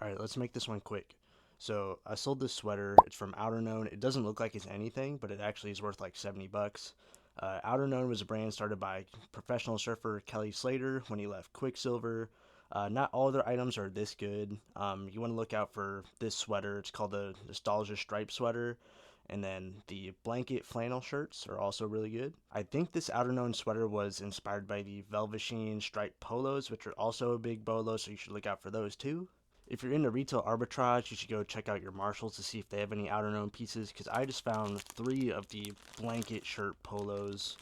Alright, let's make this one quick. So I sold this sweater. It's from Outerknown. It doesn't look like it's anything, but it actually is worth like 70 bucks. Outerknown was a brand started by professional surfer Kelly Slater when he left Quicksilver. Not all their items are this good. You want to look out for this sweater. It's called the Nostalgia Stripe Sweater. And then the blanket flannel shirts are also really good. I think this Outerknown sweater was inspired by the Velveteen striped polos, which are also a big bolo, so you should look out for those too. If you're into retail arbitrage, you should go check out your Marshalls to see if they have any Outerknown pieces, because I just found 3 of the blanket shirt polos,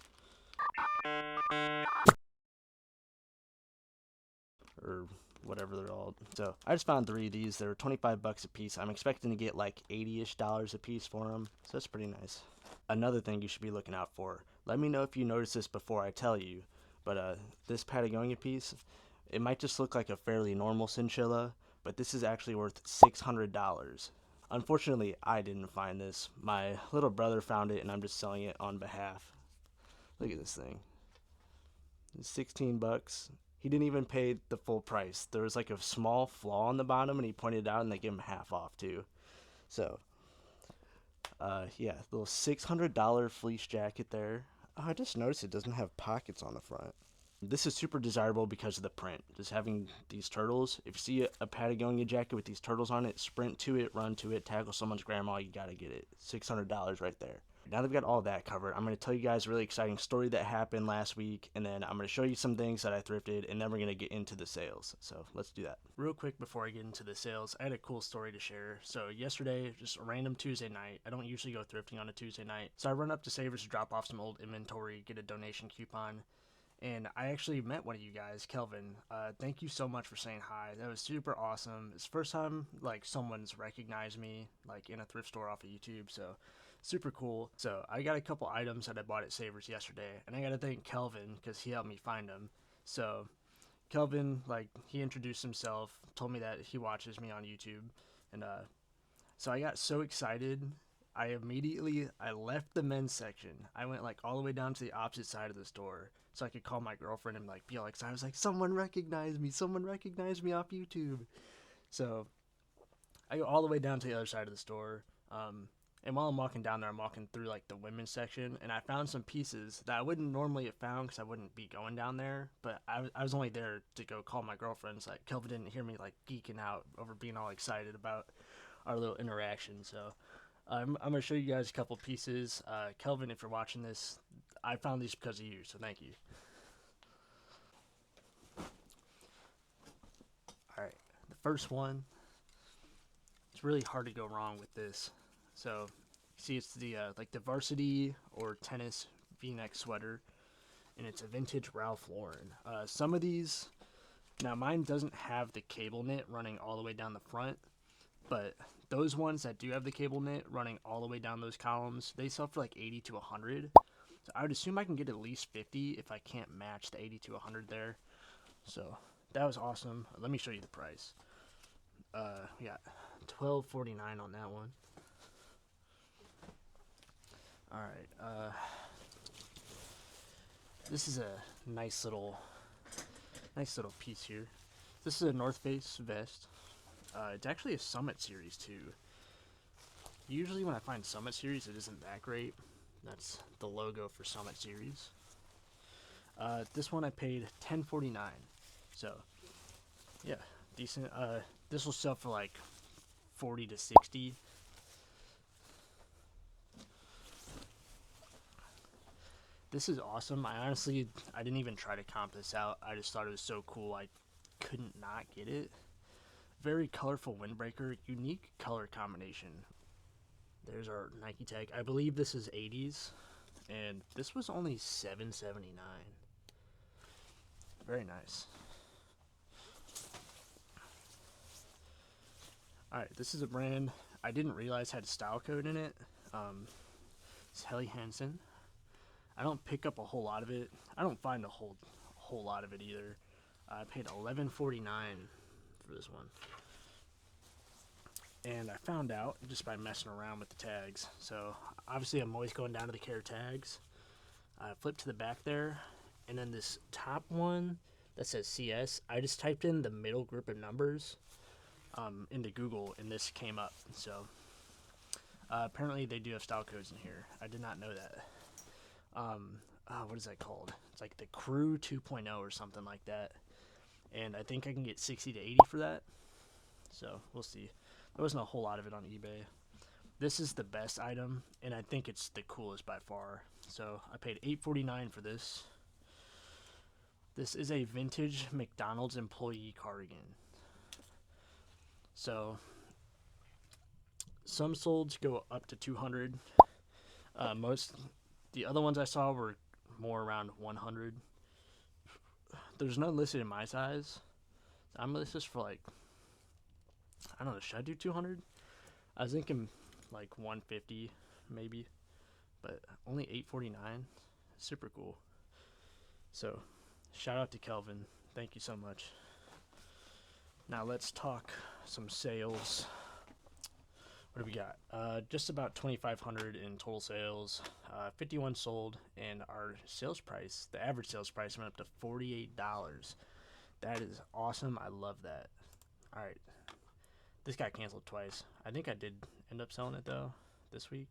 or whatever they're all. So I just found 3 of these. They're 25 bucks a piece. I'm expecting to get like 80-ish dollars a piece for them, so that's pretty nice. Another thing you should be looking out for. Let me know if you notice this before I tell you, but this Patagonia piece, it might just look like a fairly normal chinchilla, but this is actually worth $600. Unfortunately, I didn't find this. My little brother found it, and I'm just selling it on behalf. Look at this thing. It's 16 bucks. He didn't even pay the full price. There was like a small flaw on the bottom, and he pointed it out, and they gave him half off too. So, yeah, little $600 fleece jacket there. Oh, I just noticed it doesn't have pockets on the front. This is super desirable because of the print. Just having these turtles. If you see a Patagonia jacket with these turtles on it, sprint to it, run to it, tackle someone's grandma, you gotta get it. $600 right there. Now that we've got all that covered, I'm going to tell you guys a really exciting story that happened last week, and then I'm going to show you some things that I thrifted, and then we're going to get into the sales. So let's do that. Real quick before I get into the sales, I had a cool story to share. So yesterday, just a random Tuesday night. I don't usually go thrifting on a Tuesday night. So I run up to Savers to drop off some old inventory, get a donation coupon, and I actually met one of you guys, Kelvin. Thank you so much for saying hi. That was super awesome. It's the first time like someone's recognized me like in a thrift store off of YouTube, so super cool. So I got a couple items that I bought at Savers yesterday, and I gotta thank Kelvin because he helped me find them. So Kelvin, like, he introduced himself, told me that he watches me on YouTube, and so I got so excited. I left the men's section. I went like all the way down to the opposite side of the store so I could call my girlfriend and like be all excited. I was like, someone recognized me off YouTube. So I go all the way down to the other side of the store. And while I'm walking down there, I'm walking through like the women's section, and I found some pieces that I wouldn't normally have found because I wouldn't be going down there. But I was only there to go call my girlfriend. So like Kelvin didn't hear me like geeking out over being all excited about our little interaction. So I'm gonna show you guys a couple pieces. Kelvin, if you're watching this, I found these because of you, so thank you. All right, the first one. It's really hard to go wrong with this. So, see, it's the like the varsity or tennis V-neck sweater, and it's a vintage Ralph Lauren. Some of these, now mine doesn't have the cable knit running all the way down the front, but those ones that do have the cable knit running all the way down those columns, they sell for like 80 to 100. So I would assume I can get at least 50 if I can't match the 80 to 100 there. So that was awesome. Let me show you the price. We got $12.49 on that one. All right. This is a nice little piece here. This is a North Face vest. It's actually a Summit Series too. Usually when I find Summit Series, it isn't that great. That's the logo for Summit Series. This one I paid $10.49. So yeah, decent. This will sell for like 40 to 60. This is awesome. I didn't even try to comp this out. I just thought it was so cool. I couldn't not get it. Very colorful windbreaker, unique color combination. There's our Nike tag. I believe this is 80s, and this was only $7.79. Very nice. All right, this is a brand I didn't realize had a style code in it. It's Helly Hansen. I don't pick up a whole lot of it. I don't find a whole lot of it either. I paid $11.49 for this one, and I found out just by messing around with the tags. So obviously I'm always going down to the care tags. I flip to the back there, and then this top one that says CS, I just typed in the middle group of numbers, into Google, and this came up. So apparently they do have style codes in here. I did not know that. What is that called? It's like the Crew 2.0 or something like that. And I think I can get 60 to 80 for that. So we'll see. There wasn't a whole lot of it on eBay. This is the best item, and I think it's the coolest by far. So I paid $8.49 for this. This is a vintage McDonald's employee cardigan. So some solds go up to 200. Most the other ones I saw were more around 100. There's none listed in my size. I'm gonna list this for like, I don't know, should I do 200? I was thinking like 150 maybe, but only $8.49. Super cool. So shout out to Kelvin. Thank you so much. Now let's talk some sales. What do we got? Just about 2,500 in total sales. 51 sold, and our sales price, the average sales price, went up to $48. That is awesome. I love that. All right, this got canceled twice. I think I did end up selling it though this week.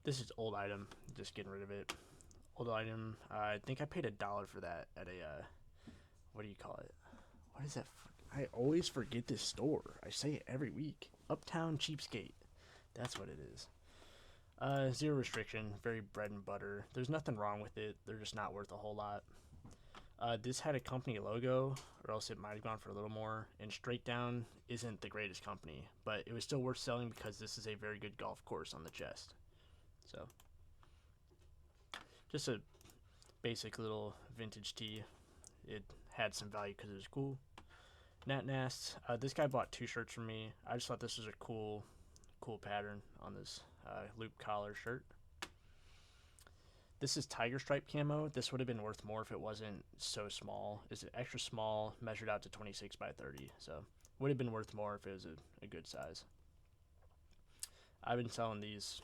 This is old item. Just getting rid of it. Old item. I think I paid $1 for that at a what do you call it? What is that? I always forget this store. I say it every week. Uptown Cheapskate. That's what it is. Zero restriction. Very bread and butter. There's nothing wrong with it. They're just not worth a whole lot. This had a company logo, or else it might have gone for a little more. And Straight Down isn't the greatest company, but it was still worth selling because this is a very good golf course on the chest. So, just a basic little vintage tee. It had some value because it was cool. Nat Nast. This guy bought 2 shirts from me. I just thought this was a cool pattern on this loop collar shirt. This is tiger stripe camo. This would have been worth more if it wasn't so small. It's extra small, measured out to 26 by 30. So would have been worth more if it was a good size. I've been selling these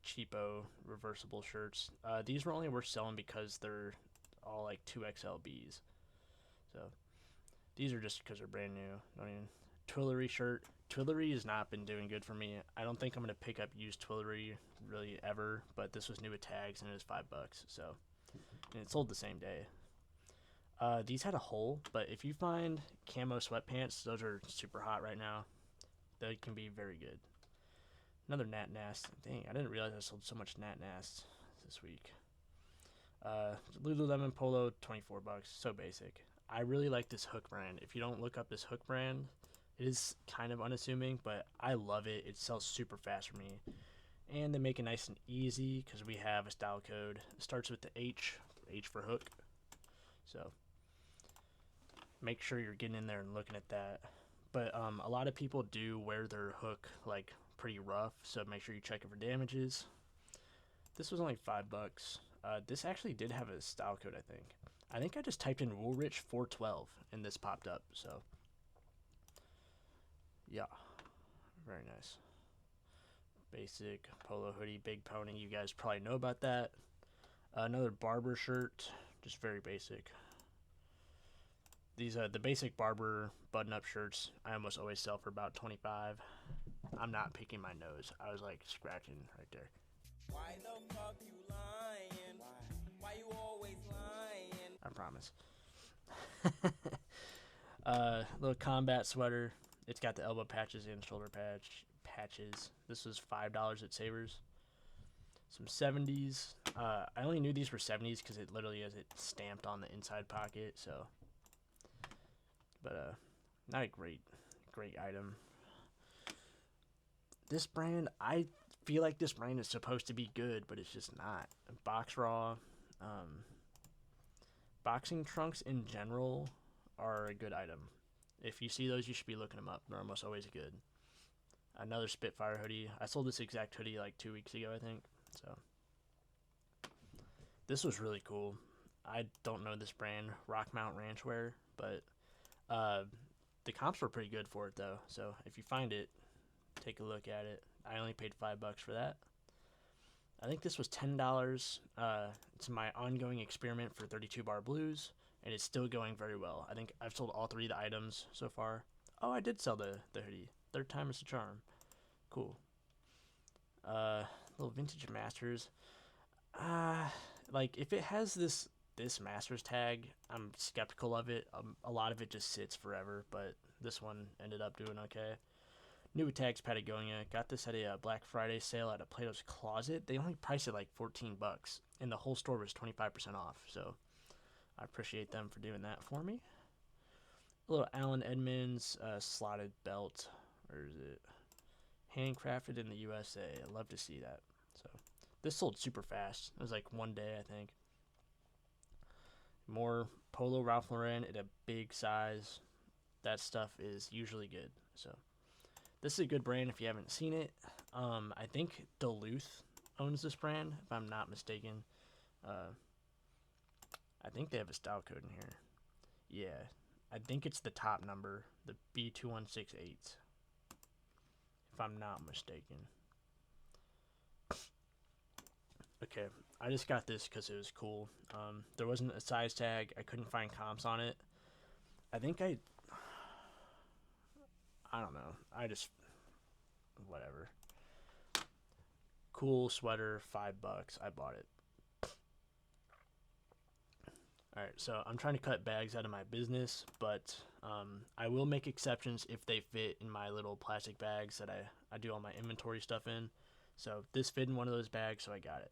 cheapo reversible shirts. These were only worth selling because they're all like 2XLBs. So these are just because they're brand new. Don't even. Twillery shirt. Twillery has not been doing good for me. I don't think I'm going to pick up used Twillery really ever, but this was new with tags and it was $5. So, and it sold the same day. These had a hole, but if you find camo sweatpants, those are super hot right now. They can be very good. Another Nat Nast. Dang, I didn't realize I sold so much Nat Nast this week. Lululemon Polo, $24. So basic. I really like this Hook brand. If you don't look up this Hook brand, it is kind of unassuming, but I love it. It sells super fast for me. And they make it nice and easy because we have a style code. It starts with the H for Hook. So make sure you're getting in there and looking at that. But a lot of people do wear their Hook like pretty rough, so make sure you check it for damages. This was only $5. This actually did have a style code, I think. I think I just typed in Woolrich 412 and this popped up. So yeah, very nice. Basic polo hoodie, big pony. You guys probably know about that. Another Barber shirt, just very basic. These the basic Barber button-up shirts I almost always sell for about $25. I'm not picking my nose. I was like scratching right there. Why the fuck you lying? Why you always lying? I promise. Little combat sweater. It's got the elbow patches and shoulder patches. This was $5 at Savers. Some 70s. I only knew these were 70s because it literally has it stamped on the inside pocket. So, but not a great item. This brand, I feel like this brand is supposed to be good, but it's just not. Box Raw. Boxing trunks in general are a good item. If you see those, you should be looking them up. They're almost always good. Another Spitfire hoodie. I sold this exact hoodie like 2 weeks ago, I think. So this was really cool. I don't know this brand, Rockmount Ranchwear, but the comps were pretty good for it though. So if you find it, take a look at it. I only paid $5 for that. I think this was $10. It's my ongoing experiment for 32 bar blues, and it's still going very well. I think I've sold all 3 of the items so far. Oh, I did sell the hoodie. Third time is a charm. Cool. Uh, little vintage Masters. Uh, like if it has this Masters tag, I'm skeptical of it. A lot of it just sits forever, but this one ended up doing okay. New tags Patagonia. Got this at a Black Friday sale at a Plato's Closet. They only priced it like $14, and the whole store was 25% off. So I appreciate them for doing that for me. A little Allen Edmonds slotted belt, or is it handcrafted in the USA? I love to see that. So this sold super fast. It was like one day, I think. More Polo Ralph Lauren at a big size. That stuff is usually good. So this is a good brand if you haven't seen it. I think Duluth owns this brand, if I'm not mistaken. I think they have a style code in here. Yeah, I think it's the top number, the B2168, if I'm not mistaken. Okay, I just got this because it was cool. There wasn't a size tag. I couldn't find comps on it. I think I don't know. I just whatever. Cool sweater, $5. I bought it. All right, so I'm trying to cut bags out of my business, but I will make exceptions if they fit in my little plastic bags that I do all my inventory stuff in. So this fit in one of those bags, so I got it.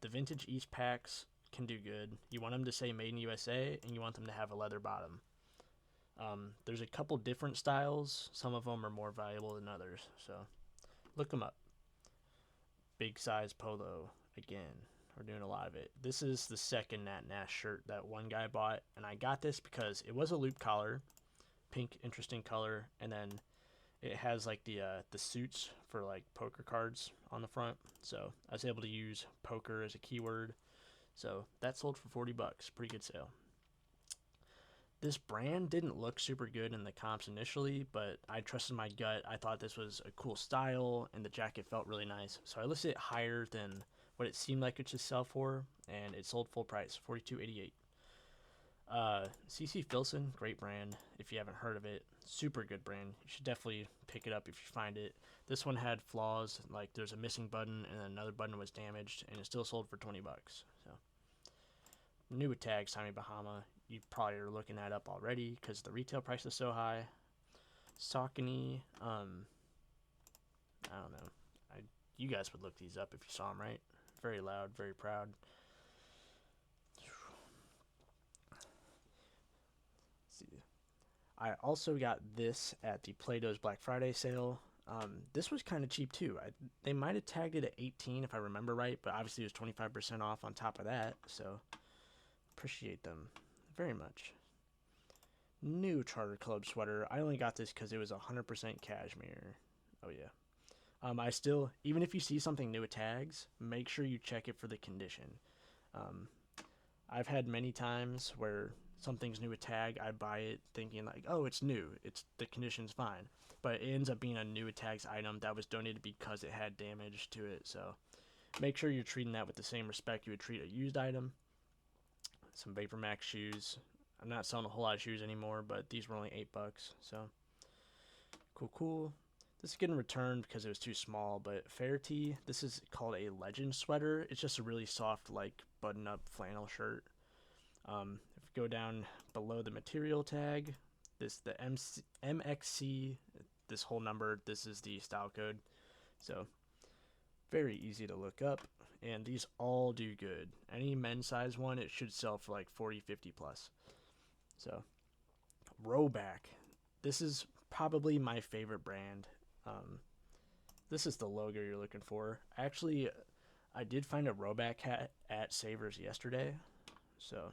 The vintage East packs can do good. You want them to say Made in USA, and you want them to have a leather bottom. There's a couple different styles. Some of them are more valuable than others, so look them up. Big size polo again. We're doing a lot of it. This is the second Nat Nash shirt that one guy bought, and I got this because it was a loop collar, pink, interesting color, and then it has like the suits for like poker cards on the front. So I was able to use poker as a keyword. So that sold for $40. Pretty good sale. This brand didn't look super good in the comps initially, but I trusted my gut. I thought this was a cool style, and the jacket felt really nice. So I listed it higher than what it seemed like it should sell for, and it sold full price, $42.88. CC Filson, great brand. If you haven't heard of it, super good brand. You should definitely pick it up if you find it. This one had flaws, like there's a missing button and another button was damaged, and it still sold for $20. So new with tags, Tommy Bahama. You probably are looking that up already because the retail price is so high. Saucony, I don't know. You guys would look these up if you saw them, right? Very loud, very proud. Let's see. I also got this at the Plato's Black Friday sale. This was kind of cheap too. They might have tagged it at 18 if I remember right, but obviously it was 25% off on top of that. So appreciate them very much. New Charter Club sweater. I only got this because it was 100% cashmere. Oh yeah. I still, even if you see something new with tags, make sure you check it for the condition. I've had many times where something's new with tag, I buy it thinking like, oh, it's new, the condition's fine, but it ends up being a new with tags item that was donated because it had damage to it. So make sure you're treating that with the same respect you would treat a used item. Some Vapor Max shoes. I'm not selling a whole lot of shoes anymore, but these were only $8. So cool. This is getting returned because it was too small, but Fairty, this is called a Legend sweater. It's just a really soft, like, button-up flannel shirt. If you go down below the material tag, the MXC, this whole number, this is the style code. So very easy to look up, and these all do good. Any men's size one, it should sell for like 40, 50 plus. So Rowback, this is probably my favorite brand. This is the logo you're looking for. Actually, I did find a Rowback hat at Savers yesterday. So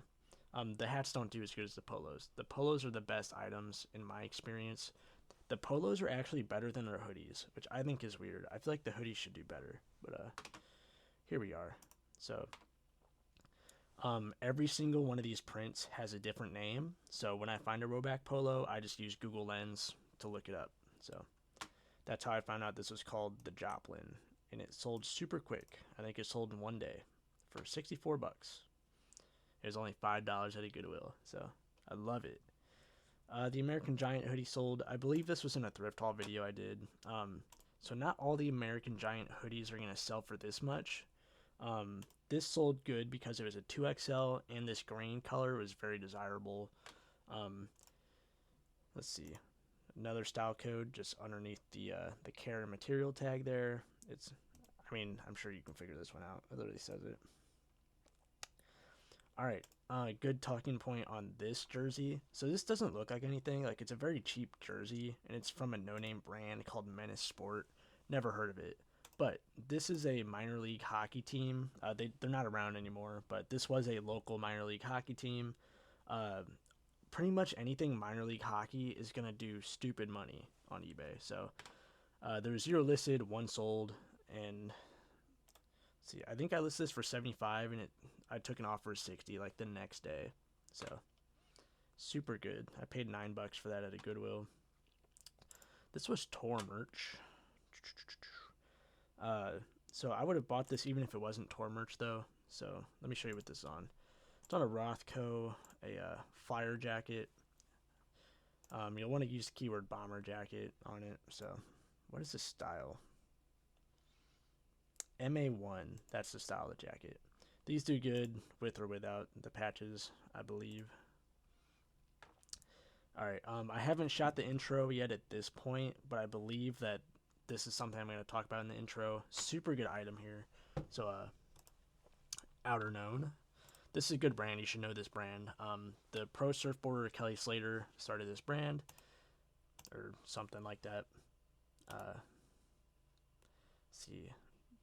the hats don't do as good as the polos. The polos are the best items in my experience. The polos are actually better than their hoodies, which I think is weird. I feel like the hoodies should do better, but here we are. So every single one of these prints has a different name. So when I find a Rowback polo, I just use Google Lens to look it up. So that's how I found out this was called the Joplin, and it sold super quick. I think it sold in one day for $64. It was only $5 at a Goodwill, so I love it. The American Giant hoodie sold. I believe this was in a thrift haul video I did. So not all the American Giant hoodies are going to sell for this much. This sold good because it was a 2XL and this green color was very desirable. Let's see. Another style code just underneath the care and material tag there. I mean, I'm sure you can figure this one out. It literally says it. All right. Good talking point on this jersey. So this doesn't look like anything. Like, it's a very cheap jersey, and it's from a no-name brand called Menace Sport. Never heard of it. But this is a minor league hockey team. They're not around anymore, but this was a local minor league hockey team. Pretty much anything minor league hockey is going to do stupid money on eBay. So there was 0 listed, 1 sold, and see, I think I listed this for 75, and I took an offer of 60 like the next day. So super good. I paid $9 for that at a Goodwill. This was tour merch. So I would have bought this even if it wasn't tour merch though. So let me show you what this is on. It's on a Rothco, a Flyer jacket. You'll want to use the keyword bomber jacket on it. So what is the style? MA1, that's the style of the jacket. These do good with or without the patches, I believe. Alright, I haven't shot the intro yet at this point, but I believe that this is something I'm going to talk about in the intro. Super good item here. So, Outer Known. This is a good brand. You should know this brand. The pro surfboarder Kelly Slater started this brand, or something like that. See,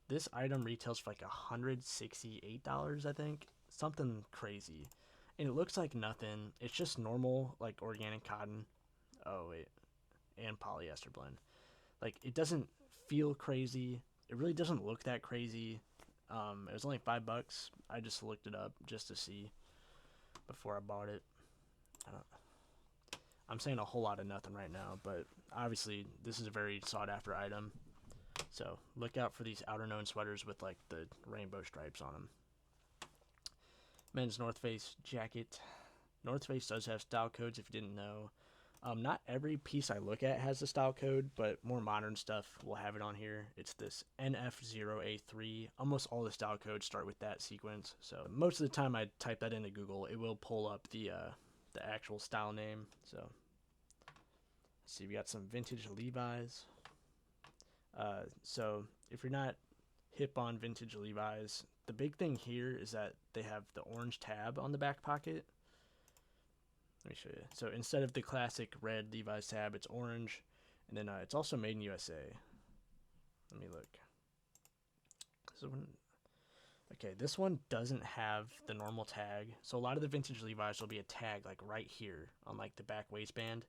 this item retails for like $168, I think. Something crazy. And it looks like nothing. It's just normal, like, organic cotton. Oh, wait. And polyester blend. Like, it doesn't feel crazy. It really doesn't look that crazy. It was only $5. I just looked it up just to see before I bought it. I'm saying a whole lot of nothing right now, but obviously this is a very sought after item. So look out for these Outer Known sweaters with like the rainbow stripes on them. Men's North Face jacket. North Face does have style codes if you didn't know. Not every piece I look at has a style code, but more modern stuff will have it on here. It's this NF0A3. Almost all the style codes start with that sequence. So most of the time I type that into Google, it will pull up the actual style name. So let's see, we got some vintage Levi's. So if you're not hip on vintage Levi's, the big thing here is that they have the orange tab on the back pocket. Let me show you. So instead of the classic red Levi's tab, it's orange. And then it's also made in USA. Let me look. Okay, this one doesn't have the normal tag. So a lot of the vintage Levi's will be a tag like right here on like the back waistband.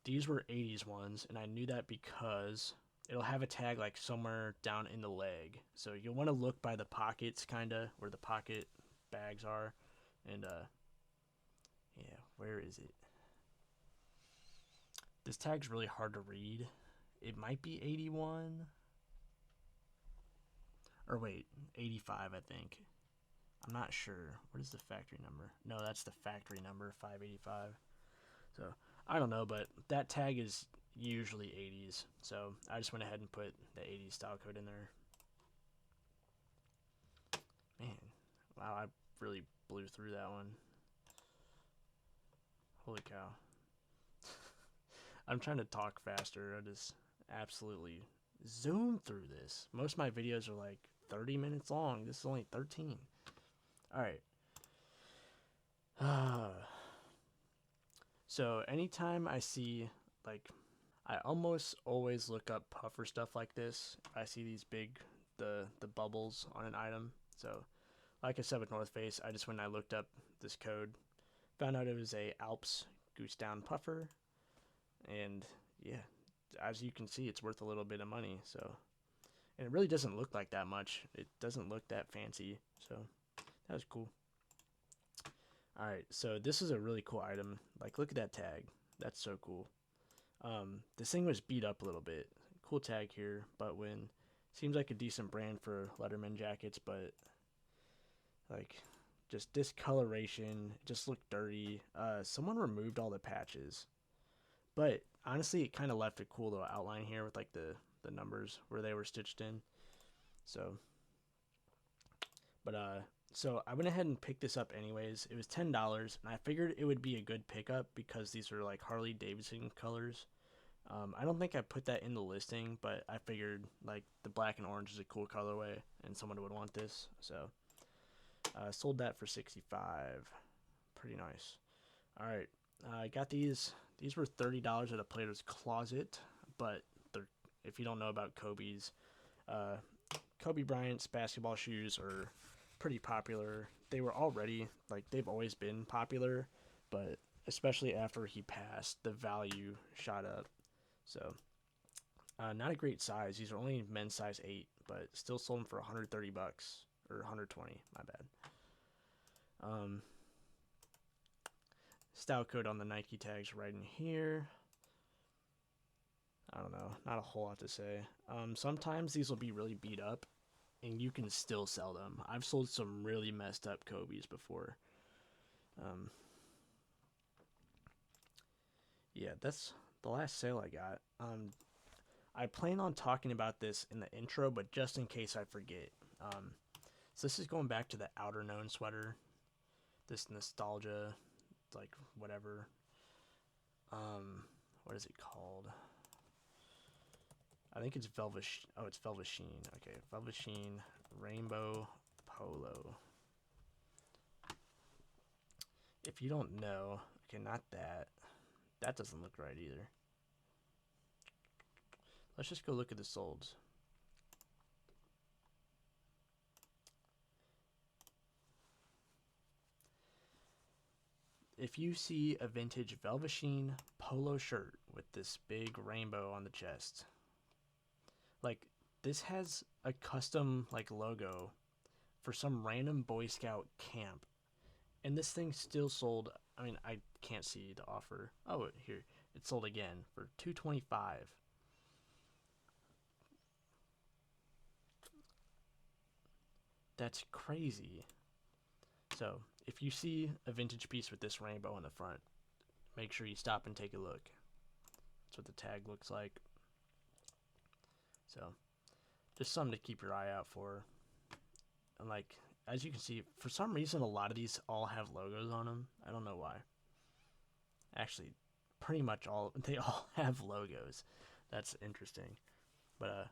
These were 80s ones, and I knew that because it'll have a tag like somewhere down in the leg. So you'll want to look by the pockets, kind of, where the pocket bags are. And, yeah, where is it? This tag's really hard to read. It might be 81. Or wait, 85, I think. I'm not sure. What is the factory number? No, that's the factory number, 585. So, I don't know, but that tag is usually 80s. So, I just went ahead and put the 80s style code in there. Man, wow, I really blew through that one. Holy cow. I'm trying to talk faster. I just absolutely zoomed through this. Most of my videos are like 30 minutes long. This is only 13. Alright. So anytime I see, like, I almost always look up puffer stuff like this. I see these big, the bubbles on an item. So, like I said with North Face, I just went and I looked up this code. Found out it was a Alps Goose Down puffer. And, yeah, as you can see, it's worth a little bit of money. So, and it really doesn't look like that much. It doesn't look that fancy. So, that was cool. Alright, so this is a really cool item. Like, look at that tag. That's so cool. This thing was beat up a little bit. Cool tag here, but seems like a decent brand for Letterman jackets, but like just discoloration, just looked dirty. Someone removed all the patches, but honestly, it kind of left a cool little outline here with like the numbers where they were stitched in. So, but so I went ahead and picked this up anyways. It was $10, and I figured it would be a good pickup because these are like Harley Davidson colors. I don't think I put that in the listing, but I figured like the black and orange is a cool colorway, and someone would want this. So, sold that for 65. Pretty nice. All right, I got these. These were $30 at a Plato's Closet, but they're, if you don't know about Kobe's, uh, Kobe Bryant's basketball shoes are pretty popular. They were already, like, they've always been popular, but especially after he passed, the value shot up. So, not a great size. These are only men's size 8, but still sold them for 130 bucks or 120. My bad. Style code on the Nike tags right in here. I don't know, not a whole lot to say. Sometimes these will be really beat up, and you can still sell them. I've sold some really messed up Kobe's before. Yeah, that's the last sale I got. I plan on talking about this in the intro, but just in case I forget. So this is going back to the Outer Known sweater. This nostalgia, like whatever. What is it called? I think it's Velvet. It's Velvet Sheen. Okay, Velvet Sheen Rainbow Polo. If you don't know, okay, not that. That doesn't look right either. Let's just go look at the solds. If you see a vintage Velvet Sheen polo shirt with this big rainbow on the chest, like this has a custom like logo for some random Boy Scout camp, and this thing still sold. I mean, I can't see the offer. Oh, here it sold again for $225. That's crazy. So if you see a vintage piece with this rainbow on the front, make sure you stop and take a look. That's what the tag looks like. So just something to keep your eye out for. And like, as you can see, for some reason a lot of these all have logos on them. I don't know why. Actually, pretty much all, they all have logos. That's interesting. But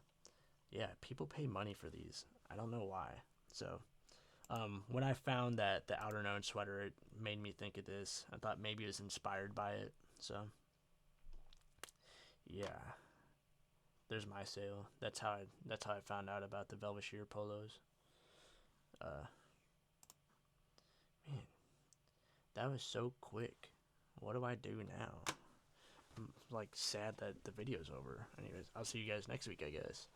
yeah, people pay money for these. I don't know why. So when I found that the Outer Known sweater, it made me think of this. I thought maybe it was inspired by it. So yeah, there's my sale. That's how I found out about the Velvet Sheer polos. Uh, Man, that was so quick. What do I do now? I'm like sad that the video's over. Anyways, I'll see you guys next week, I guess.